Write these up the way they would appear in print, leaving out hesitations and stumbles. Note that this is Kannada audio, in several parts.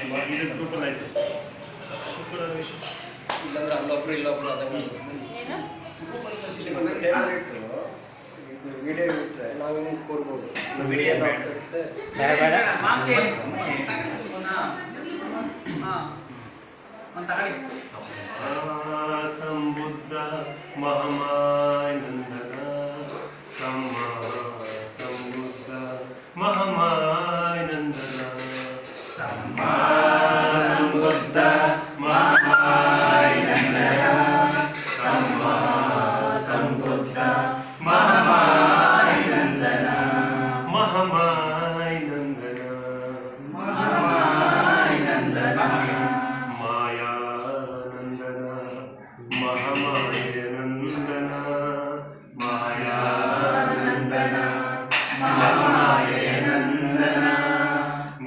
ಇದು ಗ್ರೂಪಲ್ಲಿ ಆಯಿತು ಇಲ್ಲಾಂದ್ರೆ ಅಲ್ಲೊಬ್ರು ಇಲ್ಲೊಬ್ರು ಅದನ್ನು ವಿಡಿಯೋ ಬಿಟ್ಟರೆ ನಾವು ಹಿಂಗೆ ಕೂರ್ಬೋದು ವಿಡಿಯೋ ಸಂಬುದ್ಧ ಮಹಾಮಾನಂದನ ಸಮ್ಮ ಸಂಬುದ್ಧ ಮಹಾಮಾನಂದನ ಸಮ್ಮ ಸಂಬುದ್ಧ ಮಹಾಮಾನಂದನ ಸಮ್ಮ ಸಂಬುದ್ಧ ಮಹಾಮಾನಂದನ ಮಹಾಮಾನಂದನ ಮಹಾಮಾನಂದನ ಮಾಯಾನಂದನ ಮಹಾಮಾಯನಂದನ ಮಾಯಾನಂದನ ಮಹಾಮಾಯನಂದನ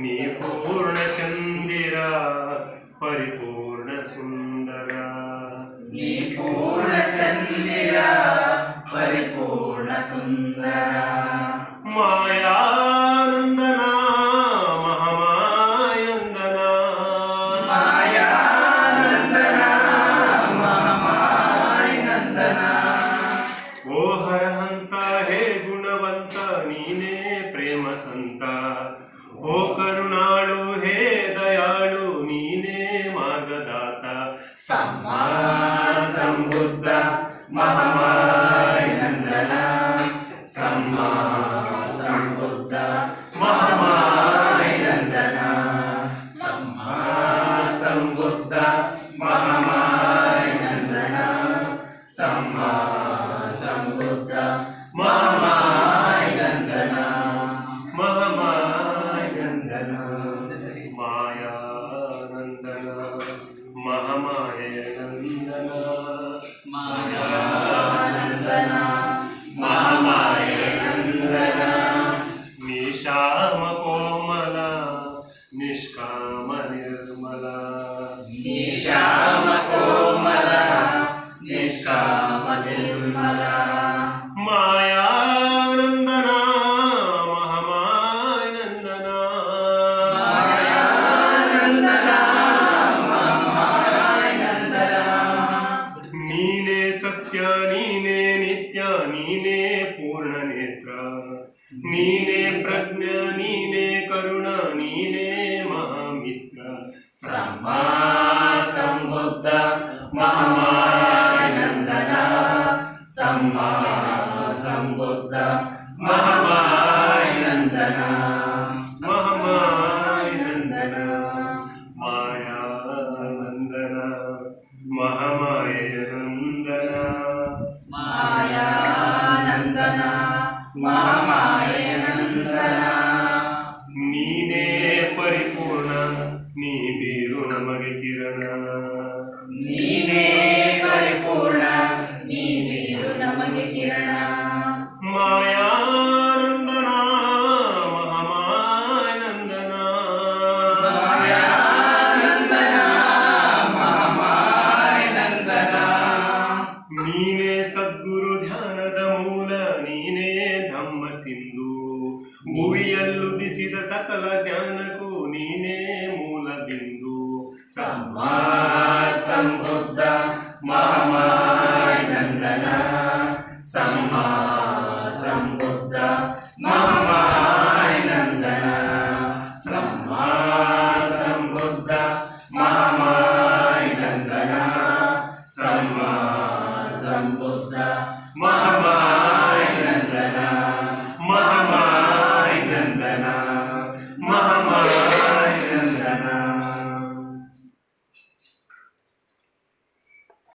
ನೀ ಪೂರ್ಣ ಚಂದಿರ ಪರಿಪೂರ್ಣ ಸುಂದರ ನೀ ಪೂರ್ಣ ಚಂದಿರ ಪರಿಪೂರ್ಣ ಸುಂದರ ಮಾಯಾನಂದನ ಮಹಾಮಾಯಂದನ ಮಾಯಾನಂದನ ಮಹಾಮಾಯನಂದನ ಓ ಹರಹಂತ ಹೇ ಗುಣವಂತ ನೀನೇ ಪ್ರೇಮ ಸಂತ ಓ ಕರುಣಾಳು ಹೇ ದಯಾಳು ನೀನೇ ಮಾರ್ಗದಾತ ಸಮ್ಮ ಸಂಬುದ್ಧ ಮಹಾಮಾಯನಂದನ ಸಮ್ಮ ಸಂಬುದ್ಧ ಮಹಾಮಾಯನಂದನ ಸಮ್ಮ ಸಂಬುದ್ಧ ಮಹಾಮಾಯನಂದನ ಸಮ್ಮ ಸಂಬುದ್ಧ ಮಹಾಮಾಯನಂದನ ಮಹಾಮಾಯನಂದನ ಮಾಯಾನಂದನ ಮಹಾಮಾಯನಂದನ ಮಾಯಾನಂದನ ಮಹಾಮಾಯನಂದನ ನೀ ಶ್ಯಾಮ ಕೋಮಲ ನಿಷ್ಕಾಮ ನಿರ್ಮಲ ನೀ ಶ್ಯಾಮ ಕೋಮಲ ನಿಷ್ಕಾಮ ನಿರ್ಮಲ ಮಾಯಾನಂದನ ಮಹಾಮಾಯನಂದನ ಮಾಯಾನಂದನ ಮಹಾಮಾಯನಂದನ ನೀನೇ ಸತ್ಯ ನೀನೇ ನಿತ್ಯ ನೀನೇ ಪೂರ್ಣ ನೇತ್ರ ನೀನೇ ಪ್ರಜ್ಞ ನೀನೇ ಕರುಣ ನೀನೇ ಮಹಾಮಿತ್ರ ಸಮ್ಮ ಸಂಬುದ್ಧ ಮಹಾಮಾಯನಂದನ ಸಮ್ಮ ಸಂಬುದ್ಧ ಮಹಾಮಾಯನಂದನ ಮಹಾಮಾಯನಂದನ ಮಾಯಾನಂದನ ಮಹಾಮಾಯನಂದನ ಮಾಯಾನಂದನ ಮಹಾಮಾಯನಂದನ ನೀನೇ ಪರಿಪೂರ್ಣ ನೀ ಬೀರು ನಮಗೆ ಕಿರಣ ನೀನೇ ಪರಿಪೂರ್ಣ ನೀ ಬೀರು ನಮಗೆ ಕಿರಣ ಮಾಯಾನಂದನ ಮಹಾಮಾಯನಂದನ ಮಾಯಾನಂದನ ಮಹಾಮಾಯನಂದನ ನೀನೇ ಸದ್ಗುರು ಧ್ಯಾನದ ಮೂಲ ನೀನೇ ಧಮ್ಮ ಸಿಂಧು ಭುವಿಯಲ್ಲುದಿಸಿದ ಸಕಲ ಜ್ಞಾನಕ್ಕೂ ನೀನೇ ಮೂಲ ಬಿಂದು ಸಮ್ಮ ಸಂಬುದ್ಧ ಮಹಾಮಾಯನಂದನ ಸಮ್ಮ ಸಂಬುದ್ಧ ಮಹಾಮಾಯನಂದನ ಸಮ್ಮ ಸಂಬುದ್ಧ ಮಹಾಮಾಯನಂದನ ಸಮ್ಮ ಸಂಬುದ್ಧ